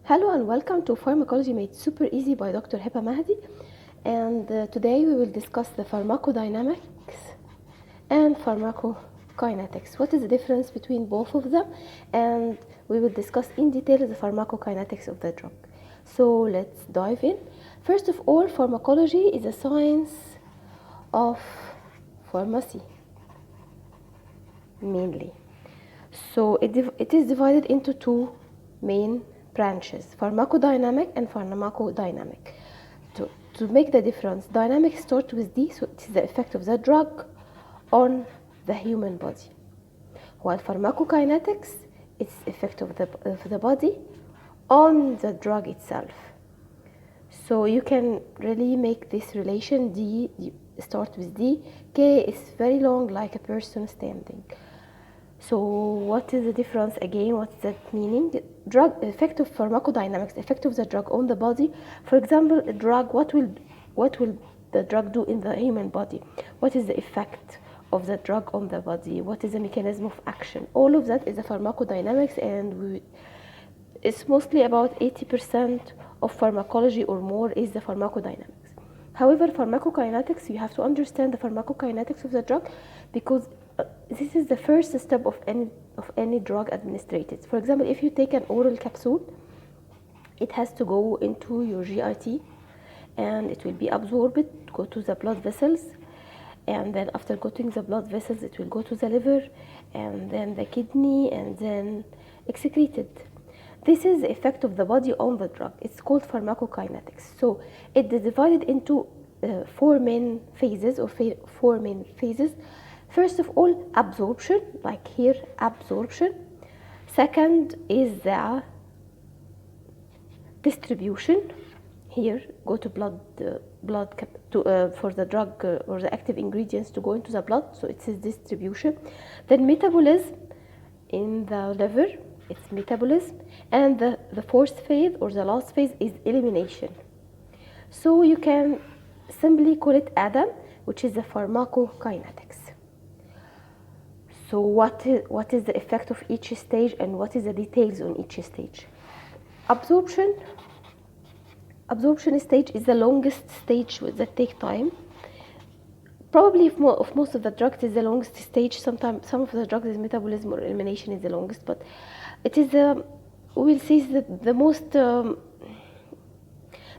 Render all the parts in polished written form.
Hello and welcome to Pharmacology Made Super Easy by Dr. Hiba Mahdi. And today we will discuss the pharmacodynamics and pharmacokinetics. What is the difference between both of them? And we will discuss in detail the pharmacokinetics of the drug. So let's dive in. First of all, pharmacology is a science of pharmacy, mainly. So it is divided into two main branches, pharmacodynamic and pharmacodynamic. To make the difference, dynamic starts with D, so it is the effect of the drug on the human body, while pharmacokinetics is effect of the body on the drug itself. So you can really make this relation. D start with D. K is very long, like a person standing. So what is the difference again? What's that meaning? Drug effect of pharmacodynamics, effect of the drug on the body. For example, a drug, what will the drug do in the human body? What is the effect of the drug on the body? What is the mechanism of action? All of that is the pharmacodynamics, and it's mostly about 80% of pharmacology or more is the pharmacodynamics. However, pharmacokinetics, you have to understand the pharmacokinetics of the drug, because this is the first step of any drug administered. For example, if you take an oral capsule, it has to go into your GIT, and it will be absorbed, go to the blood vessels, and then after going to the blood vessels, it will go to the liver, and then the kidney, and then excreted. This is the effect of the body on the drug. It's called pharmacokinetics. So it is divided into four main phases. First of all, absorption, like here, absorption. Second is the distribution. Here, go to blood for the drug or the active ingredients to go into the blood. So it says distribution. Then metabolism in the liver. It's metabolism. And the fourth phase or the last phase is elimination. So you can simply call it ADAM, which is the pharmacokinetics. So what is the effect of each stage, and what is the details on each stage? Absorption stage is the longest stage that take time. Probably of most of the drugs is the longest stage. Sometimes some of the drugs is metabolism or elimination is the longest, but it is we'll see the most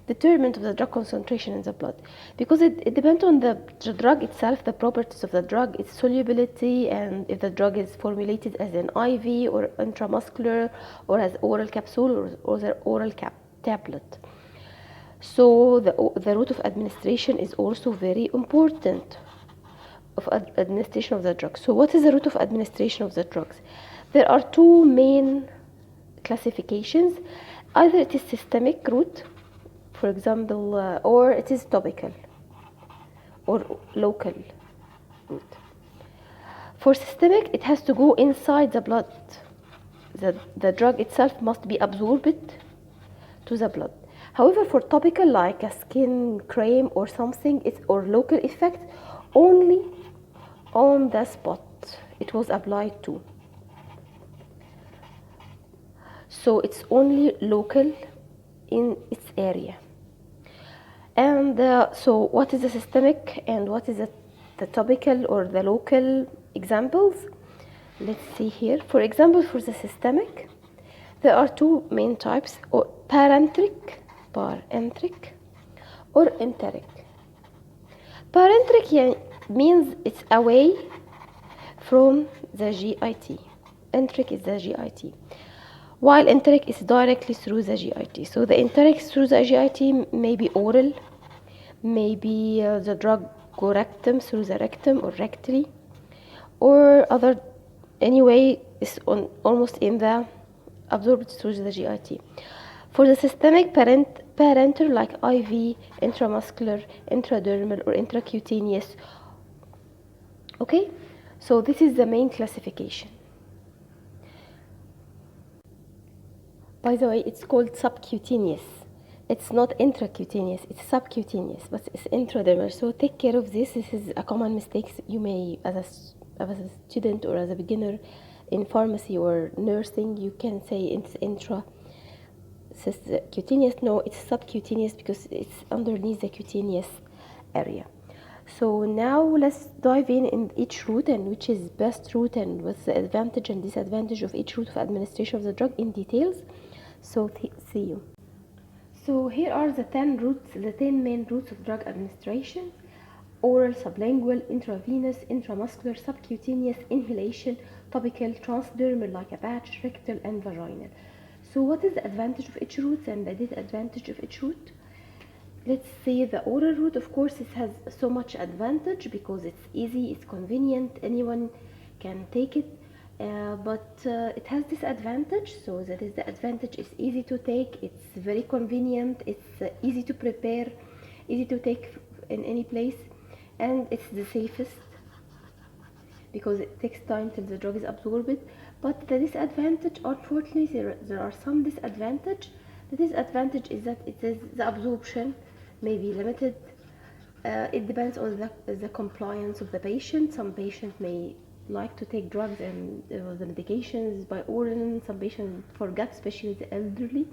determinant of the drug concentration in the blood, because it depends on the drug itself, the properties of the drug, its solubility, and if the drug is formulated as an IV or intramuscular or as oral capsule or the oral tablet. So the route of administration is also very important of administration of the drugs. So what is the route of administration of the drugs? There are two main classifications. Either it is systemic route, for example, or it is topical or local route. For systemic, it has to go inside the blood. The drug itself must be absorbed to the blood. However, for topical, like a skin cream or something, or local effect, only on the spot it was applied to. So it's only local in its area. And so what is the systemic and what is the topical or the local examples? Let's see here. For example, for the systemic, there are two main types, or parenteric or enteric. Parenteric means it's away from the GIT. Enteric is the GIT, while enteric is directly through the GIT. So the enteric through the GIT may be oral, maybe the drug go rectum through the rectum or rectally, or other, anyway, is almost in the absorbed through the GIT. For the systemic, parenteral, like IV, intramuscular, intradermal, or intracutaneous. Okay, so this is the main classification. By the way, it's called subcutaneous. It's not intracutaneous, it's subcutaneous, but it's intradermal. So take care of this. This is a common mistake you may, as a student or as a beginner in pharmacy or nursing, you can say it's intra. cutaneous? No, it's subcutaneous because it's underneath the cutaneous area. So now let's dive in each route and which is best route and what's the advantage and disadvantage of each route of administration of the drug in details. So see you. So here are the 10 routes, the 10 main routes of drug administration: oral, sublingual, intravenous, intramuscular, subcutaneous, inhalation, topical, transdermal like a patch, rectal, and vaginal. So what is the advantage of each route and the disadvantage of each route? Let's say the oral route, of course, it has so much advantage because it's easy, it's convenient, anyone can take it. But it has disadvantage. So that is the advantage: it's easy to take, it's very convenient, it's easy to prepare, easy to take in any place, and it's the safest because it takes time till the drug is absorbed. But the disadvantage, unfortunately, there are some disadvantage. The disadvantage is that it is the absorption may be limited. It depends on the compliance of the patient. Some patients may like to take drugs and the medications by oral. Some patients forget, especially the elderly.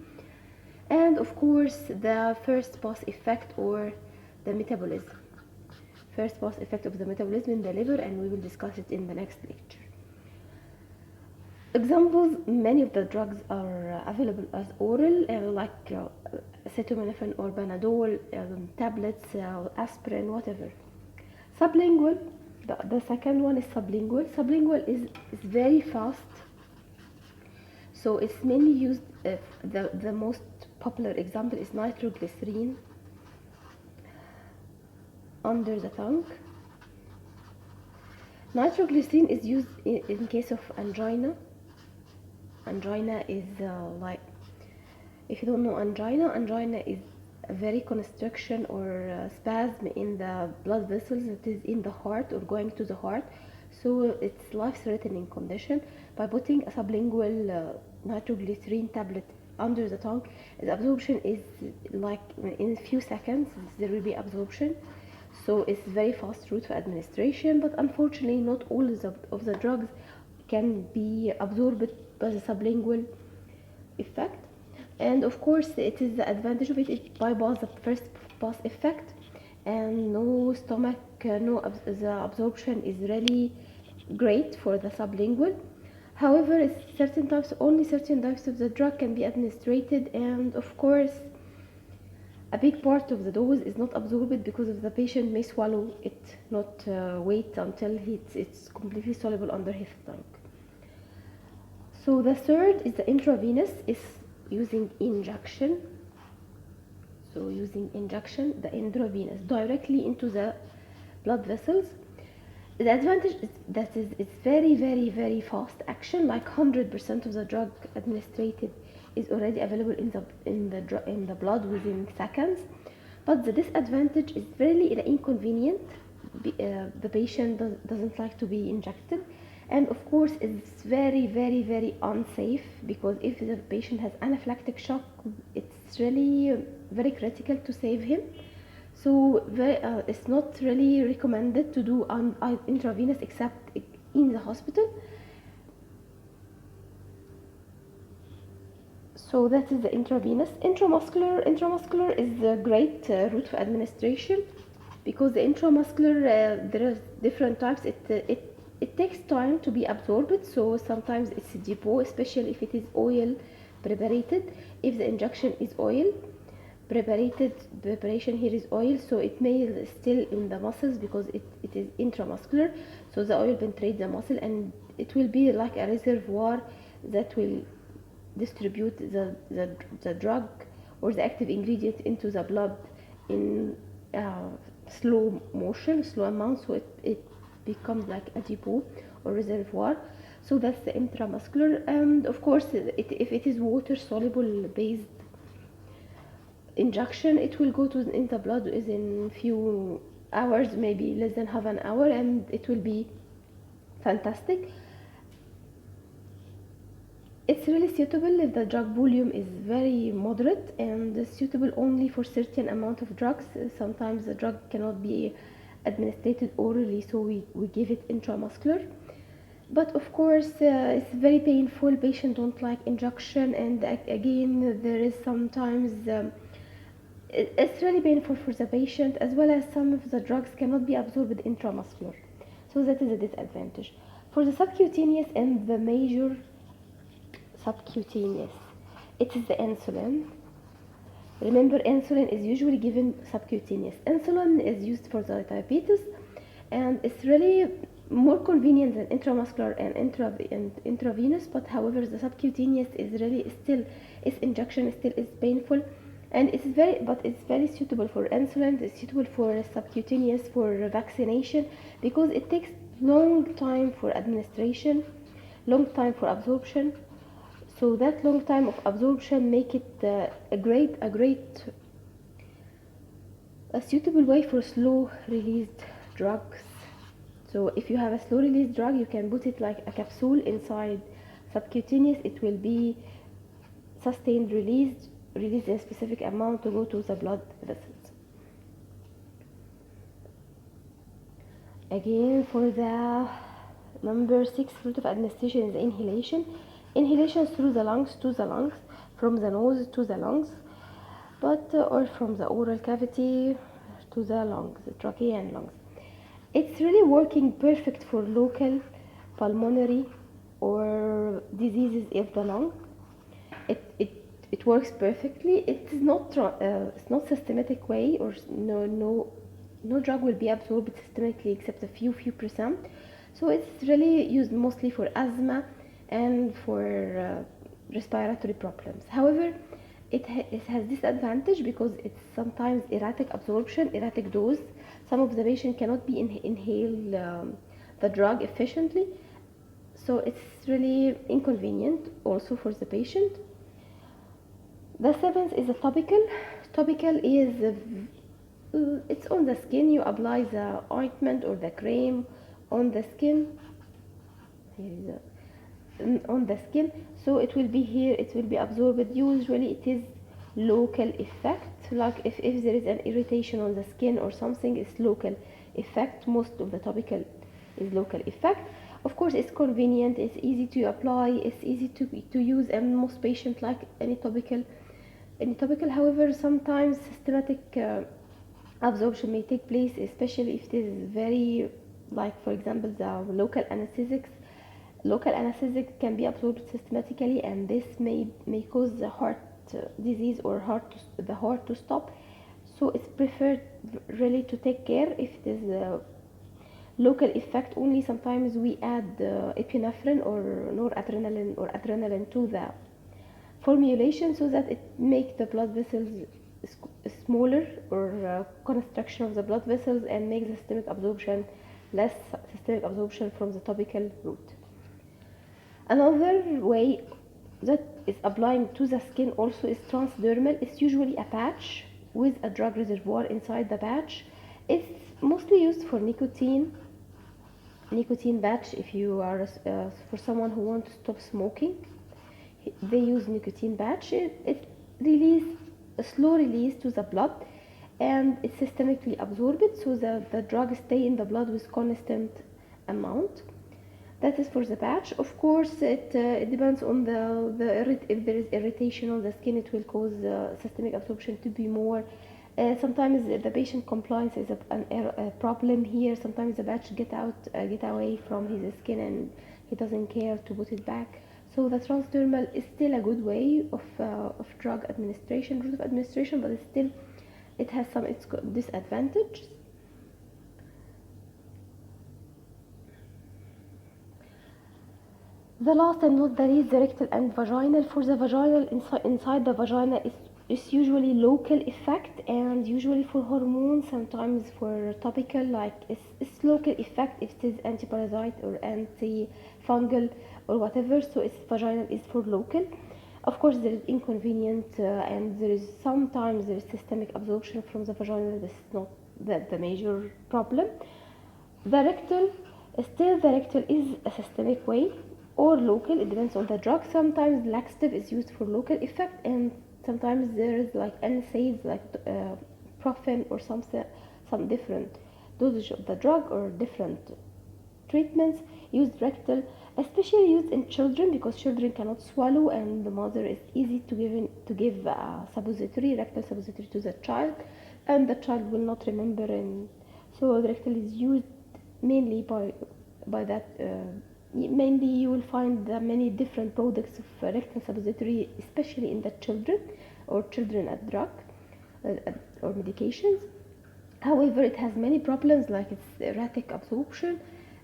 And of course, the first pass effect or the metabolism. First pass effect of the metabolism in the liver, and we will discuss it in the next lecture. Examples: many of the drugs are available as oral, like acetaminophen or Panadol, tablets, aspirin, whatever. Sublingual, the second one is sublingual. Sublingual is very fast, so it's mainly used. The most popular example is nitroglycerin under the tongue. Nitroglycerin is used in case of angina. Angina is like, if you don't know angina is a very constriction or spasm in the blood vessels that is in the heart or going to the heart. So it's life-threatening condition. By putting a sublingual nitroglycerin tablet under the tongue, the absorption is like in a few seconds. There will be absorption. So it's very fast route for administration, but unfortunately not all of the drugs can be absorbed by the sublingual effect. And of course it is the advantage of it bypass the first pass effect, and no stomach, the absorption is really great for the sublingual. However, only certain types of the drug can be administered, and of course a big part of the dose is not absorbed because of the patient may swallow it, not wait until it's completely soluble under his tongue. So the third is the intravenous, is using injection. So using injection, the intravenous, directly into the blood vessels. The advantage is that it's very, very, very fast action, like 100% of the drug administered is already available in the blood within seconds. But the disadvantage is really inconvenient. The patient doesn't like to be injected, and of course it's very, very, very unsafe, because if the patient has anaphylactic shock, it's really very critical to save him. So it's not really recommended to do intravenous except in the hospital. So that is the intravenous. Intramuscular is a great route for administration, because the intramuscular, there are different types. It takes time to be absorbed, so sometimes it's a depot, especially if it is oil preparated. If the injection is oil preparation here is oil, so it may still in the muscles because it is intramuscular. So the oil penetrates the muscle, and it will be like a reservoir that will distribute the drug or the active ingredient into the blood in slow motion, slow amount, so it becomes like a depot or reservoir. So that's the intramuscular. And of course, if it is water soluble based injection, it will go in the blood within few hours, maybe less than half an hour, and it will be fantastic. It's really suitable if the drug volume is very moderate, and suitable only for certain amount of drugs. Sometimes the drug cannot be administered orally, so we give it intramuscular. But of course, it's very painful. Patient don't like injection, and again, there is sometimes it's really painful for the patient, as well as some of the drugs cannot be absorbed intramuscular. So that is a disadvantage. For the subcutaneous and the major subcutaneous, it is the insulin. Remember, insulin is usually given subcutaneous. Insulin is used for the diabetes, and it's really more convenient than intramuscular and intravenous. But however, the subcutaneous is really still, its injection still is painful, and it's very suitable for insulin. It's suitable for subcutaneous for vaccination, because it takes long time for administration, long time for absorption. So that long time of absorption make it a suitable way for slow released drugs. So if you have a slow release drug, you can put it like a capsule inside subcutaneous. It will be sustained release a specific amount to go to the blood vessels. Again, for the number 6 route of administration is inhalation. Inhalation through the lungs to the lungs, from the nose to the lungs, or from the oral cavity to the lungs, the trachea and lungs. It's really working perfect for local pulmonary or diseases of the lung. It works perfectly. It's not systematic way, or no drug will be absorbed systemically except a few percent. So it's really used mostly for asthma and for respiratory problems. However, it has disadvantage because it's sometimes erratic absorption, erratic dose. Some of the patient cannot be inhale the drug efficiently, so it's really inconvenient also for the patient. The seventh is a topical. Topical is it's on the skin. You apply the ointment or the cream on the skin. Here is on the skin, so it will be here, it will be absorbed. Usually it is local effect, like if there is an irritation on the skin or something, it's local effect. Most of the topical is local effect. Of course, it's convenient, it's easy to apply, it's easy to use, and most patients like any topical. However, sometimes systematic absorption may take place, especially if it is very, like for example, the local anesthetic can be absorbed systematically, and this may cause the heart disease or the heart to stop. So it's preferred really to take care if it is a local effect only. Sometimes we add epinephrine or adrenaline to the formulation, so that it make the blood vessels smaller, or construction of the blood vessels, and make the systemic absorption less systemic absorption from the topical route. Another way that is applying to the skin also is transdermal. It's usually a patch with a drug reservoir inside the patch. It's mostly used for nicotine patch. If you are for someone who wants to stop smoking, they use nicotine patch. It release a slow release to the blood, and it's systemically absorbed, so the drug stay in the blood with constant amount. That is for the patch. Of course, it depends on if there is irritation on the skin, it will cause systemic absorption to be more. Sometimes the patient compliance is a problem here. Sometimes the patch get away from his skin, and he doesn't care to put it back. So the transdermal is still a good way of drug administration, route of administration, but it has some disadvantages. The last and not the least, the rectal and vaginal. For the vaginal, inside the vagina is usually local effect, and usually for hormones, sometimes for topical, like it's local effect if it is antiparasite or antifungal or whatever. So its vaginal is for local. Of course, there is inconvenient, and sometimes there is systemic absorption from the vaginal. This is not the major problem. The rectal is a systemic way or local. It depends on the drug. Sometimes laxative is used for local effect, and sometimes there is like NSAIDs, like Profen or some different dosage of the drug or different treatments used rectal, especially used in children because children cannot swallow, and the mother is easy to give suppository, rectal suppository to the child, and the child will not remember, and so the rectal is used mainly by that. Mainly you will find many different products of rectal suppository, especially in the children or children at drug or medications. However, it has many problems like its erratic absorption.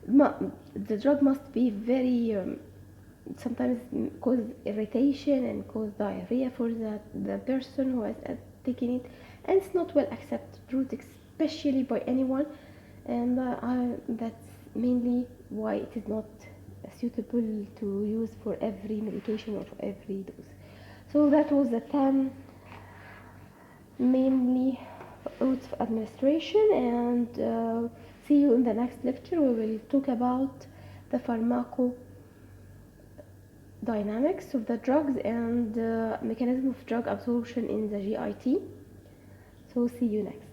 The drug must be very sometimes cause irritation and cause diarrhea for the person who is taking it, and it's not well accepted route, especially by anyone, and that's mainly why it is not suitable to use for every medication or for every dose. So that was the 10 mainly routes of administration, and see you in the next lecture. We will talk about the pharmacodynamics of the drugs and mechanism of drug absorption in the GIT. So see you next.